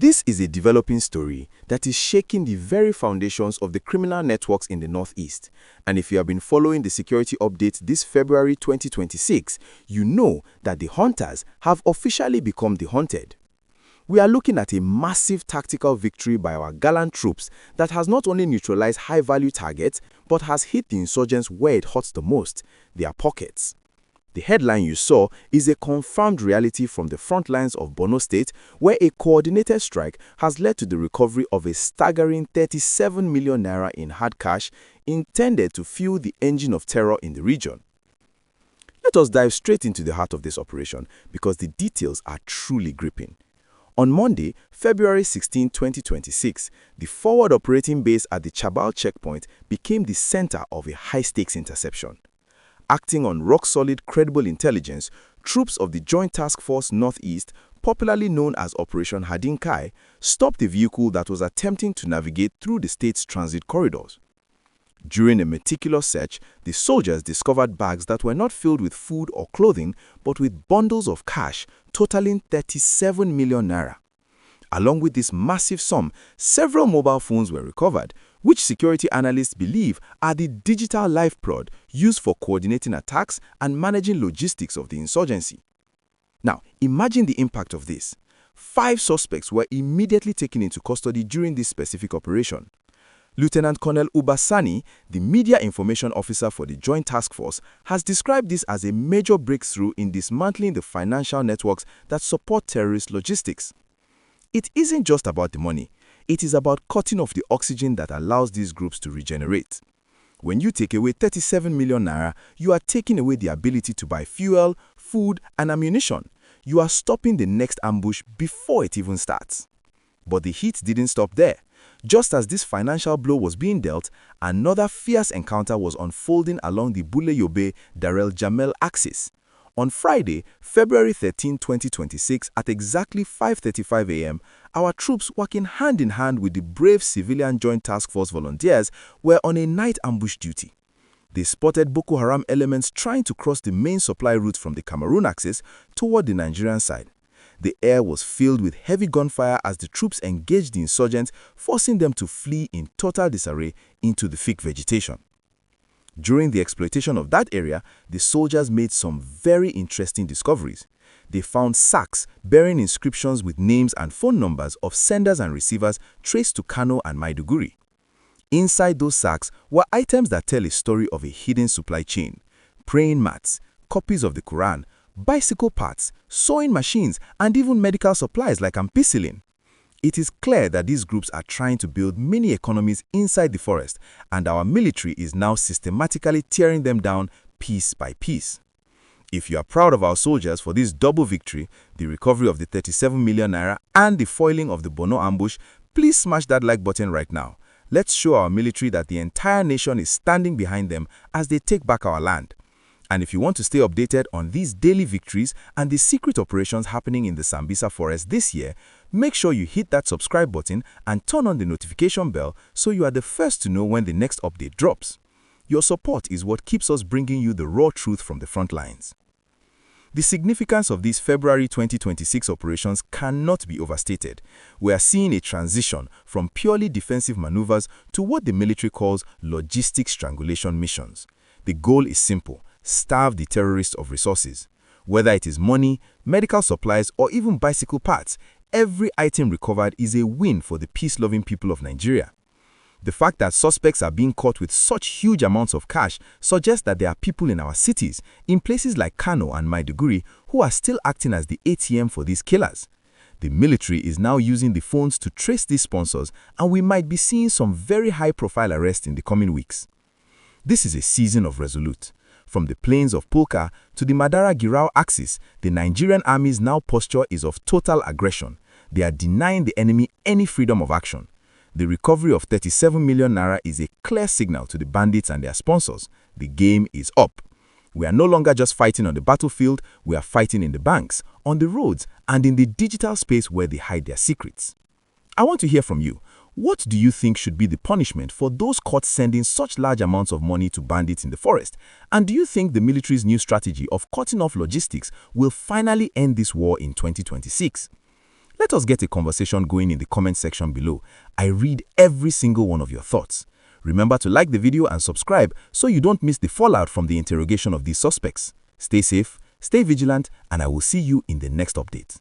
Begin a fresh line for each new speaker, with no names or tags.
This is a developing story that is shaking the very foundations of the criminal networks in the Northeast. And if you have been following the security updates this February 2026, you know that the hunters have officially become the hunted. We are looking at a massive tactical victory by our gallant troops that has not only neutralized high-value targets, but has hit the insurgents where it hurts the most, their pockets. The headline you saw is a confirmed reality from the front lines of Borno State, where a coordinated strike has led to the recovery of a staggering 37 million naira in hard cash intended to fuel the engine of terror in the region. Let us dive straight into the heart of this operation because the details are truly gripping. On Monday, February 16, 2026, the forward operating base at the Chabal checkpoint became the center of a high-stakes interception. Acting on rock-solid, credible intelligence, troops of the Joint Task Force Northeast, popularly known as Operation Hadin Kai, stopped a vehicle that was attempting to navigate through the state's transit corridors. During a meticulous search, the soldiers discovered bags that were not filled with food or clothing, but with bundles of cash totaling 37 million naira. Along with this massive sum, several mobile phones were recovered, which security analysts believe are the digital lifeblood used for coordinating attacks and managing logistics of the insurgency. Now, imagine the impact of this. 5 suspects were immediately taken into custody during this specific operation. Lieutenant Colonel Uba Sani, the media information officer for the Joint Task Force, has described this as a major breakthrough in dismantling the financial networks that support terrorist logistics. It isn't just about the money. It is about cutting off the oxygen that allows these groups to regenerate. When you take away 37 million naira, you are taking away the ability to buy fuel, food, and ammunition. You are stopping the next ambush before it even starts. But the heat didn't stop there. Just as this financial blow was being dealt, another fierce encounter was unfolding along the Bule-Yobe-Darel Jamel axis. On Friday, February 13, 2026, at exactly 5:35 a.m., our troops, working hand-in-hand with the brave civilian Joint Task Force volunteers, were on a night ambush duty. They spotted Boko Haram elements trying to cross the main supply route from the Cameroon axis toward the Nigerian side. The air was filled with heavy gunfire as the troops engaged the insurgents, forcing them to flee in total disarray into the thick vegetation. During the exploitation of that area, the soldiers made some very interesting discoveries. They found sacks bearing inscriptions with names and phone numbers of senders and receivers traced to Kano and Maiduguri. Inside those sacks were items that tell a story of a hidden supply chain: praying mats, copies of the Quran, bicycle parts, sewing machines, and even medical supplies like ampicillin. It is clear that these groups are trying to build mini economies inside the forest, and our military is now systematically tearing them down piece by piece. If you are proud of our soldiers for this double victory, the recovery of the 37 million naira and the foiling of the Borno ambush, please smash that like button right now. Let's show our military that the entire nation is standing behind them as they take back our land. And if you want to stay updated on these daily victories and the secret operations happening in the Sambisa forest this year, make sure you hit that subscribe button and turn on the notification bell so you are the first to know when the next update drops. Your support is what keeps us bringing you the raw truth from the front lines. The significance of these February 2026 operations cannot be overstated. We are seeing a transition from purely defensive maneuvers to what the military calls logistic strangulation missions. The goal is simple: starve the terrorists of resources. Whether it is money, medical supplies, or even bicycle parts, every item recovered is a win for the peace-loving people of Nigeria. The fact that suspects are being caught with such huge amounts of cash suggests that there are people in our cities, in places like Kano and Maiduguri, who are still acting as the ATM for these killers. The military is now using the phones to trace these sponsors, and we might be seeing some very high-profile arrests in the coming weeks. This is a season of resolute. From the plains of Pulka to the Madara-Girau axis, the Nigerian Army's now posture is of total aggression. They are denying the enemy any freedom of action. The recovery of 37 million naira is a clear signal to the bandits and their sponsors. The game is up. We are no longer just fighting on the battlefield, we are fighting in the banks, on the roads, and in the digital space where they hide their secrets. I want to hear from you. What do you think should be the punishment for those caught sending such large amounts of money to bandits in the forest? And do you think the military's new strategy of cutting off logistics will finally end this war in 2026? Let us get a conversation going in the comment section below. I read every single one of your thoughts. Remember to like the video and subscribe so you don't miss the fallout from the interrogation of these suspects. Stay safe, stay vigilant, and I will see you in the next update.